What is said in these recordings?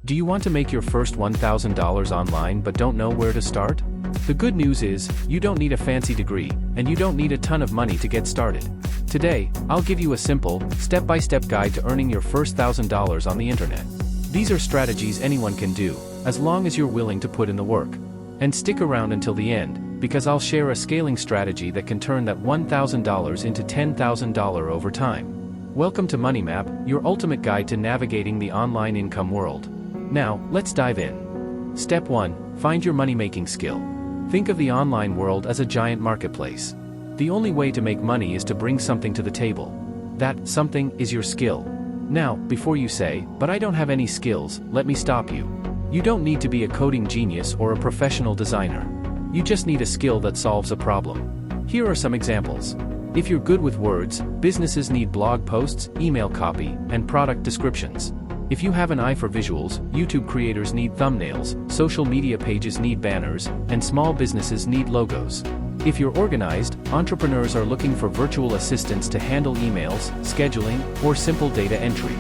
Do you want to make your first $1,000 online but don't know where to start? The good news is, you don't need a fancy degree, and you don't need a ton of money to get started. Today, I'll give you a simple, step-by-step guide to earning your first $1,000 on the internet. These are strategies anyone can do, as long as you're willing to put in the work. And stick around until the end, because I'll share a scaling strategy that can turn that $1,000 into $10,000 over time. Welcome to Money Map, your ultimate guide to navigating the online income world. Now, let's dive in. Step 1. Find your money-making skill. Think of the online world as a giant marketplace. The only way to make money is to bring something to the table. That something is your skill. Now, before you say, "But I don't have any skills," let me stop you. You don't need to be a coding genius or a professional designer. You just need a skill that solves a problem. Here are some examples. If you're good with words, businesses need blog posts, email copy, and product descriptions. If you have an eye for visuals, YouTube creators need thumbnails, social media pages need banners, and small businesses need logos. If you're organized, entrepreneurs are looking for virtual assistants to handle emails, scheduling, or simple data entry.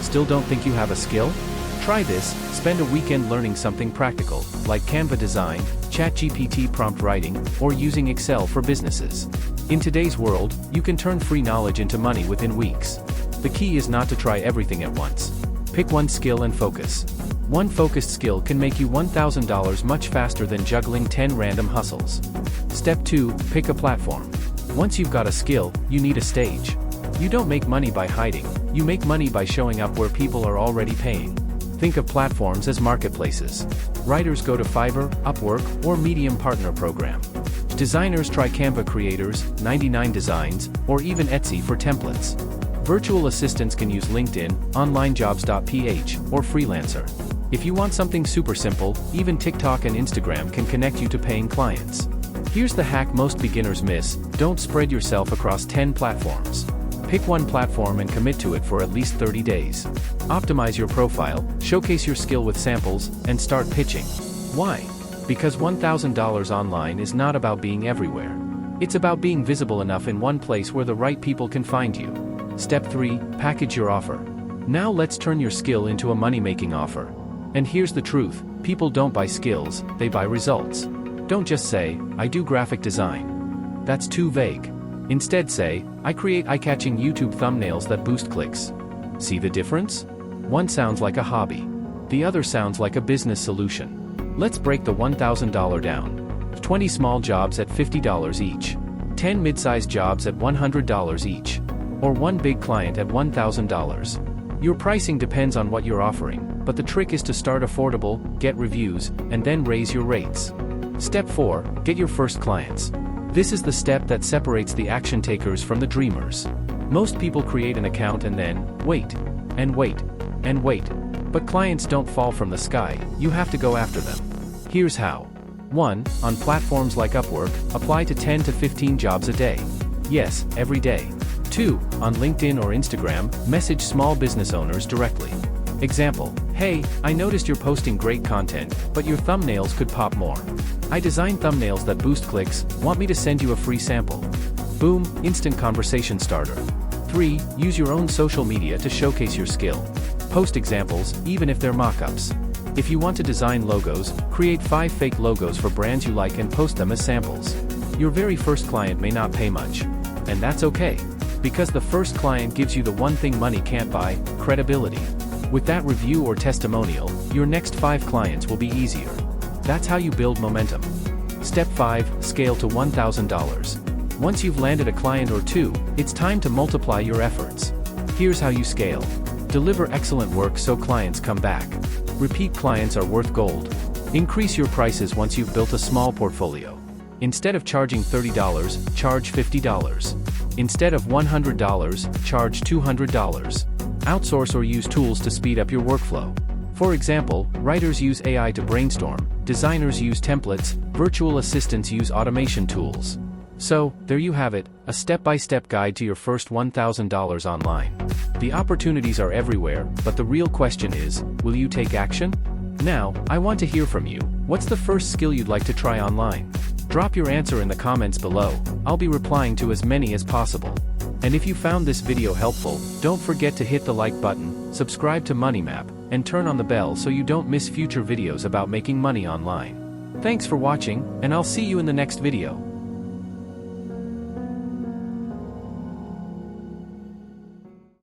Still don't think you have a skill? Try this, spend a weekend learning something practical, like Canva design, ChatGPT prompt writing, or using Excel for businesses. In today's world, you can turn free knowledge into money within weeks. The key is not to try everything at once. Pick one skill and focus. One focused skill can make you $1,000 much faster than juggling 10 random hustles. Step 2. Pick a platform. Once you've got a skill, you need a stage. You don't make money by hiding, you make money by showing up where people are already paying. Think of platforms as marketplaces. Writers go to Fiverr, Upwork, or Medium Partner Program. Designers try Canva Creators, 99 Designs, or even Etsy for templates. Virtual assistants can use LinkedIn, onlinejobs.ph, or Freelancer. If you want something super simple, even TikTok and Instagram can connect you to paying clients. Here's the hack most beginners miss: don't spread yourself across 10 platforms. Pick one platform and commit to it for at least 30 days. Optimize your profile, showcase your skill with samples, and start pitching. Why? Because $1,000 online is not about being everywhere. It's about being visible enough in one place where the right people can find you. Step 3. Package your offer. Now let's turn your skill into a money-making offer. And here's the truth: people don't buy skills, they buy results. Don't just say, "I do graphic design." That's too vague. Instead say, "I create eye-catching YouTube thumbnails that boost clicks." See the difference? One sounds like a hobby. The other sounds like a business solution. Let's break the $1,000 down. 20 small jobs at $50 each. 10 mid-sized jobs at $100 each. Or one big client at $1,000. Your pricing depends on what you're offering, but the trick is to start affordable, get reviews, and then raise your rates. Step 4. Get your first clients. This is the step that separates the action takers from the dreamers. Most people create an account and then wait, and wait, and wait. But clients don't fall from the sky, you have to go after them. Here's how. 1. On platforms like Upwork, apply to 10 to 15 jobs a day. Yes, every day. 2. On LinkedIn or Instagram, message small business owners directly. Example: "Hey, I noticed you're posting great content, but your thumbnails could pop more. I design thumbnails that boost clicks, want me to send you a free sample?" Boom, instant conversation starter. 3. Use your own social media to showcase your skill. Post examples, even if they're mock-ups. If you want to design logos, create 5 fake logos for brands you like and post them as samples. Your very first client may not pay much. And that's okay. Because the first client gives you the one thing money can't buy: credibility. With that review or testimonial, your next 5 clients will be easier. That's how you build momentum. Step 5. Scale to $1,000. Once you've landed a client or 2, it's time to multiply your efforts. Here's how you scale. Deliver excellent work so clients come back. Repeat clients are worth gold. Increase your prices once you've built a small portfolio. Instead of charging $30, charge $50. Instead of $100, charge $200. Outsource or use tools to speed up your workflow. For example, writers use AI to brainstorm, designers use templates, virtual assistants use automation tools. So, there you have it, a step-by-step guide to your first $1,000 online. The opportunities are everywhere, but the real question is, will you take action? Now, I want to hear from you. What's the first skill you'd like to try online? Drop your answer in the comments below. I'll be replying to as many as possible. And if you found this video helpful, don't forget to hit the like button, subscribe to Money Map, and turn on the bell so you don't miss future videos about making money online. Thanks for watching, and I'll see you in the next video.